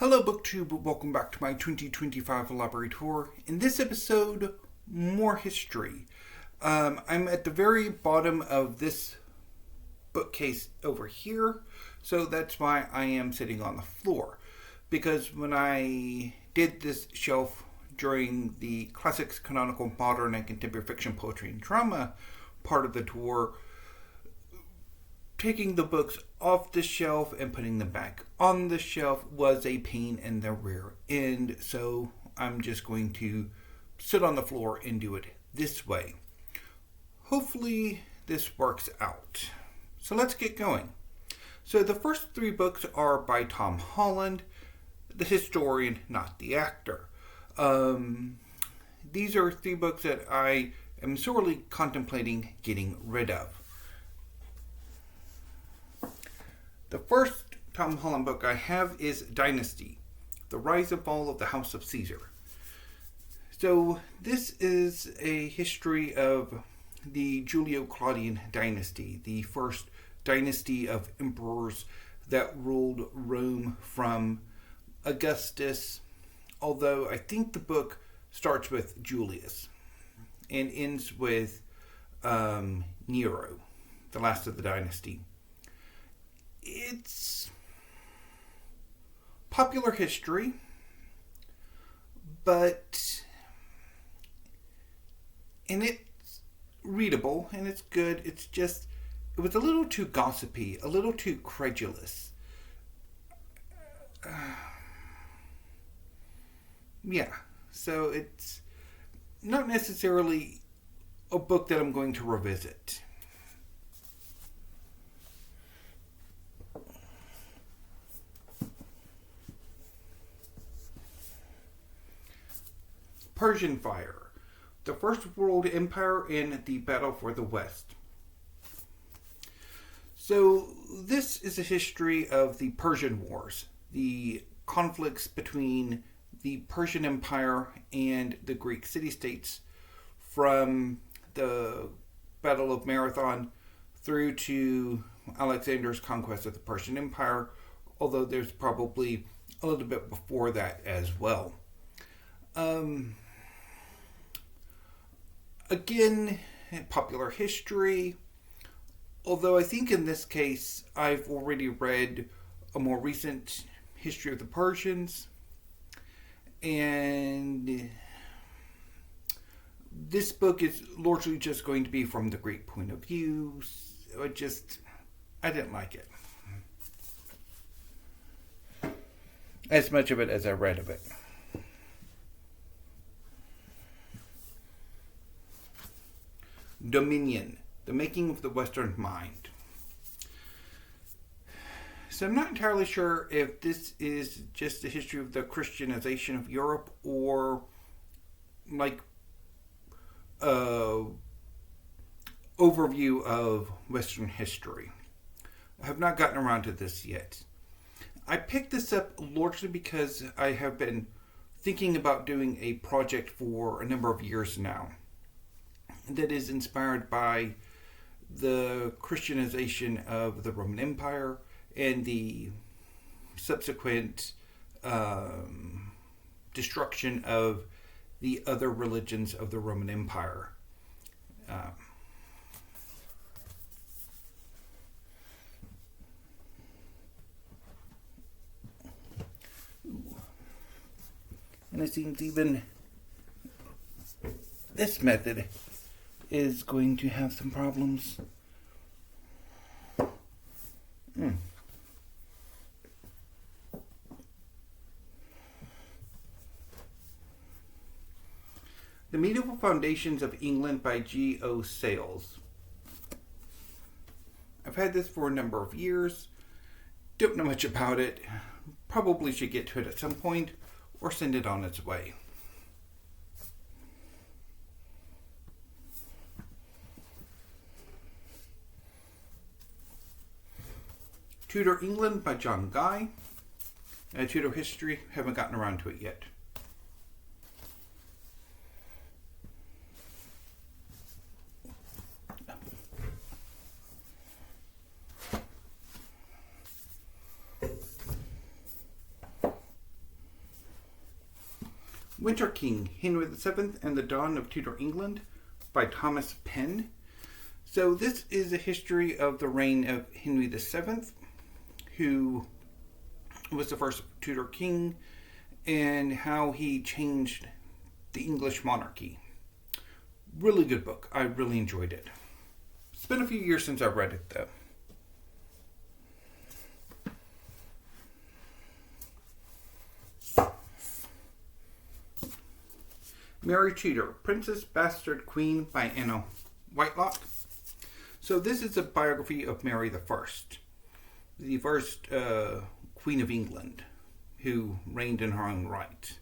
Hello BookTube, welcome back to my 2025 library tour. In this episode, more history. I'm at the very bottom of this bookcase over here, so that's why I am sitting on the floor. Because when I did this shelf during the classics, canonical, modern, and contemporary fiction, poetry, and drama part of the tour, taking the books off the shelf and putting them back on the shelf was a pain in the rear end, so I'm just going to sit on the floor and do it this way. Hopefully this works out. So let's get going. So the first three books are by Tom Holland, the historian, not the actor. These are three books that I am sorely contemplating getting rid of. The first Tom Holland book I have is Dynasty, The Rise and Fall of the House of Caesar. So this is a history of the Julio-Claudian dynasty, the first dynasty of emperors that ruled Rome from Augustus, although I think the book starts with Julius and ends with Nero, the last of the dynasty. It's popular history, and it's readable and it's good. It's just, it was a little too gossipy, a little too credulous. So it's not necessarily a book that I'm going to revisit. Persian Fire, the First World Empire and the Battle for the West. So this is a history of the Persian Wars, the conflicts between the Persian Empire and the Greek city-states from the Battle of Marathon through to Alexander's conquest of the Persian Empire, although there's probably a little bit before that as well. Again, popular history, although I think in this case I've already read a more recent history of the Persians, and this book is largely just going to be from the Greek point of view. I didn't like it. As much of it as I read of it. Dominion, the Making of the Western Mind. So I'm not entirely sure if this is just the history of the Christianization of Europe or like overview of Western history. I have not gotten around to this yet. I picked this up largely because I have been thinking about doing a project for a number of years now that is inspired by the Christianization of the Roman Empire and the subsequent destruction of the other religions of the Roman Empire. And it seems even this method is going to have some problems. The Medieval Foundations of England by G.O. Sales. I've had this for a number of years. Don't know much about it. Probably should get to it at some point or send it on its way. Tudor England by John Guy. Tudor History, haven't gotten around to it yet. Winter King, Henry VII and the Dawn of Tudor England by Thomas Penn. So this is a history of the reign of Henry VII, who was the first Tudor king, and how he changed the English monarchy. Really good book. I really enjoyed it. It's been a few years since I read it, though. Mary Tudor, Princess Bastard Queen by Anna Whitelock. So this is a biography of Mary the first Queen of England, who reigned in her own right.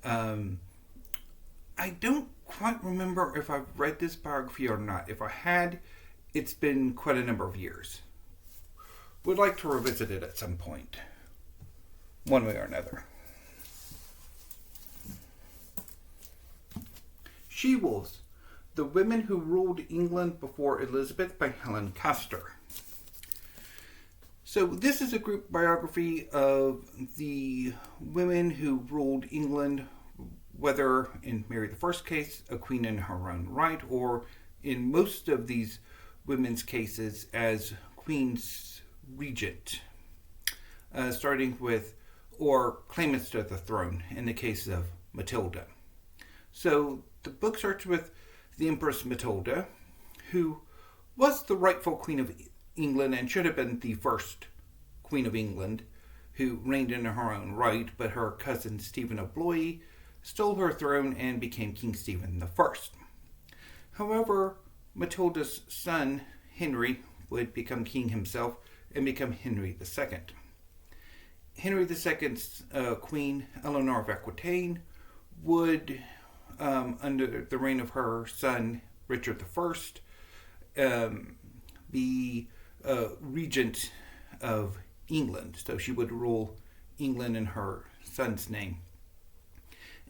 I don't quite remember if I've read this biography or not. If I had, it's been quite a number of years. Would like to revisit it at some point, one way or another. She-Wolves, The Women Who Ruled England Before Elizabeth by Helen Custer. So this is a group biography of the women who ruled England, whether in Mary I's case, a queen in her own right, or in most of these women's cases as queen's regent, starting with, or claimants to the throne in the case of Matilda. So the book starts with the Empress Matilda, who was the rightful Queen of England and should have been the first Queen of England, who reigned in her own right, but her cousin Stephen of Blois stole her throne and became King Stephen I. However, Matilda's son, Henry, would become king himself and become Henry II. Henry II's queen, Eleanor of Aquitaine, would under the reign of her son, Richard I, be regent of England. So she would rule England in her son's name.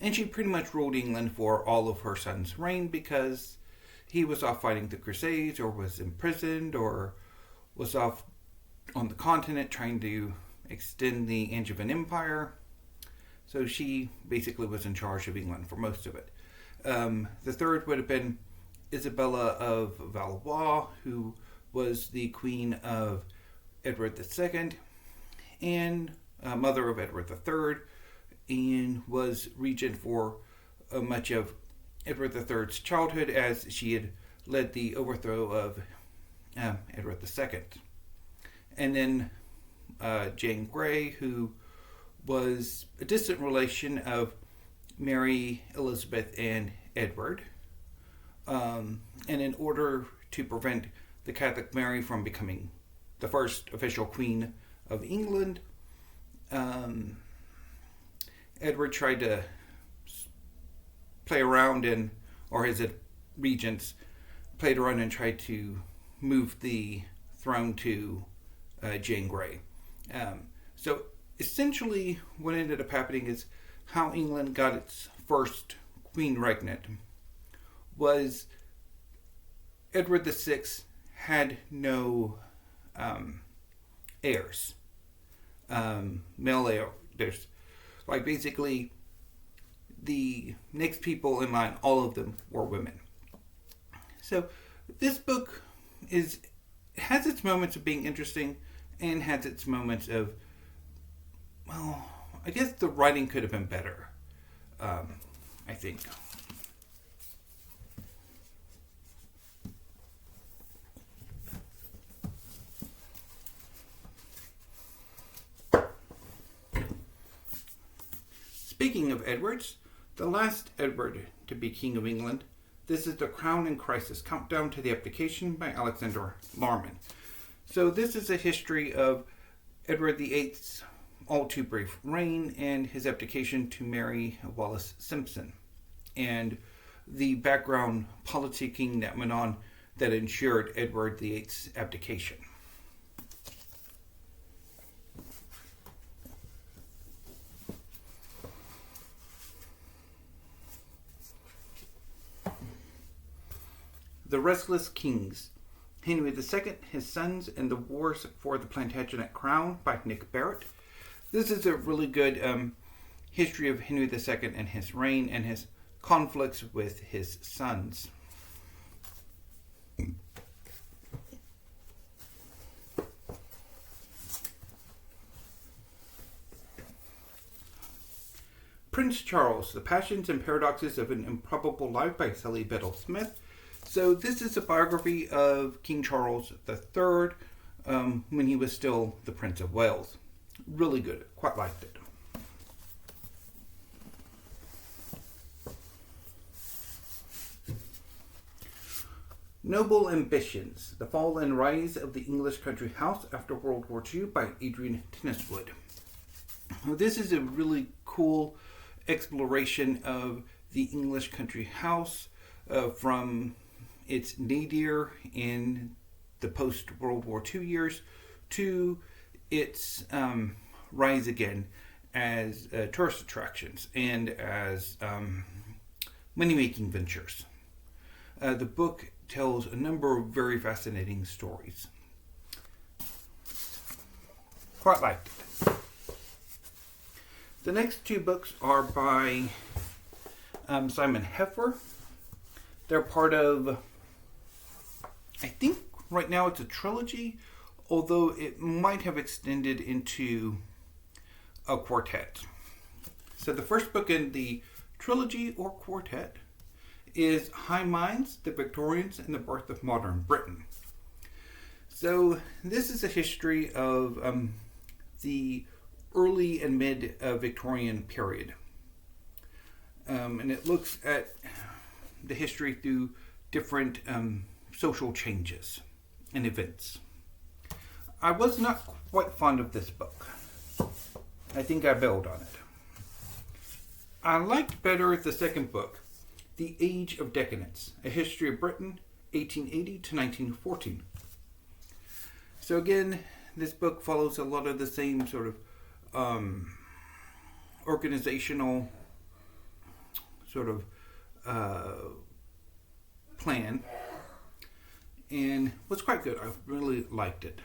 And she pretty much ruled England for all of her son's reign because he was off fighting the Crusades, or was imprisoned, or was off on the continent trying to extend the Angevin Empire. So she basically was in charge of England for most of it. The third would have been Isabella of Valois, who was the queen of Edward II and mother of Edward III, and was regent for much of Edward III's childhood, as she had led the overthrow of Edward II. And then Jane Grey, who was a distant relation of Mary, Elizabeth, and Edward. And in order to prevent the Catholic Mary from becoming the first official Queen of England, Edward tried to play around or his regents played around and tried to move the throne to Jane Grey. So essentially what ended up happening is how England got its first queen regnant was Edward VI had no heirs, male heirs. Like basically the next people in line, all of them were women. So this book has its moments of being interesting and has its moments of, well, I guess the writing could have been better, I think. Speaking of Edwards, the last Edward to be King of England, this is The Crown in Crisis, Countdown to the Abdication by Alexander Larman. So this is a history of Edward VIII's all too brief reign and his abdication to Mary Wallis Simpson, and the background politicking that went on that ensured Edward VIII's abdication. The Restless Kings, Henry II, His Sons, and the Wars for the Plantagenet Crown by Nick Barrett. This is a really good history of Henry II and his reign and his conflicts with his sons. Prince Charles, The Passions and Paradoxes of an Improbable Life by Sally Bedell Smith. So this is a biography of King Charles III when he was still the Prince of Wales. Really good. Quite liked it. Noble Ambitions, The Fall and Rise of the English Country House After World War II by Adrian Tenniswood. This is a really cool exploration of the English country house from its nadir in the post-World War II years to its rise again as tourist attractions and as money-making ventures. The book tells a number of very fascinating stories. Quite liked it. The next two books are by Simon Heffer. They're part of, I think right now it's a trilogy, although it might have extended into a quartet. So the first book in the trilogy or quartet is High Minds, the Victorians, and the Birth of Modern Britain. So this is a history of the early and mid Victorian period. And it looks at the history through different social changes and events. I was not quite fond of this book. I think I bailed on it. I liked better the second book, The Age of Decadence, A History of Britain, 1880 to 1914. So again, this book follows a lot of the same sort of organizational sort of plan, and was quite good. I really liked it.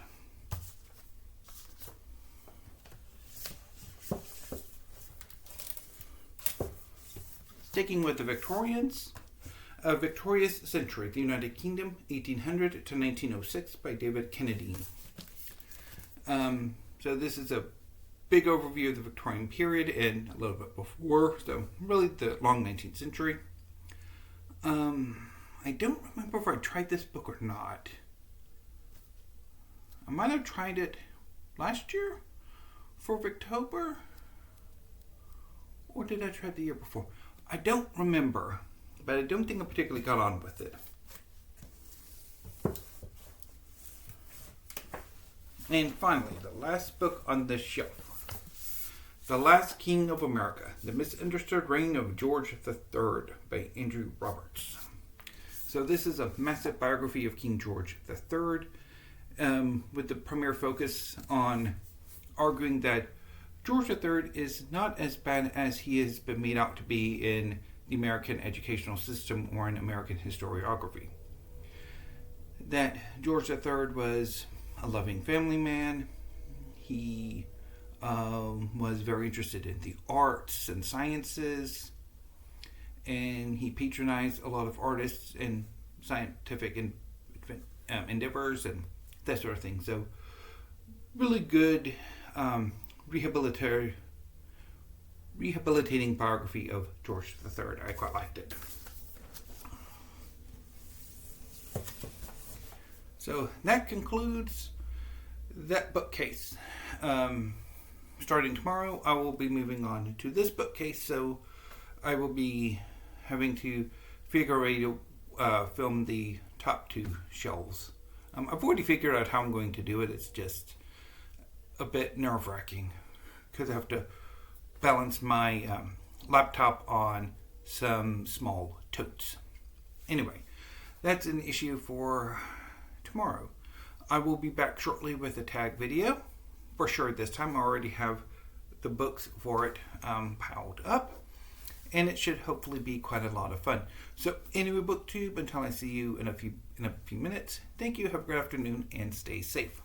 Sticking with the Victorians, A Victorious Century, the United Kingdom, 1800 to 1906 by David Kennedy. So this is a big overview of the Victorian period and a little bit before, so really the long 19th century. I don't remember if I tried this book or not. I might have tried it last year for Victober, or did I try it the year before? I don't remember, but I don't think I particularly got on with it. And finally, the last book on this shelf, The Last King of America, The Misunderstood Reign of George III by Andrew Roberts. So this is a massive biography of King George III, with the primary focus on arguing that George III is not as bad as he has been made out to be in the American educational system or in American historiography. That George III was a loving family man. He was very interested in the arts and sciences, and he patronized a lot of artists and scientific endeavors and that sort of thing. So really good rehabilitating biography of George III. I quite liked it. So that concludes that bookcase. Starting tomorrow, I will be moving on to this bookcase, so I will be having to figure out a way to film the top two shelves. I've already figured out how I'm going to do it. It's just a bit nerve-wracking because I have to balance my laptop on some small totes. Anyway, that's an issue for tomorrow. I will be back shortly with a tag video. For sure this time I already have the books for it piled up, and it should hopefully be quite a lot of fun. So anyway, BookTube, until I see you in a few minutes, thank you, have a good afternoon, and stay safe.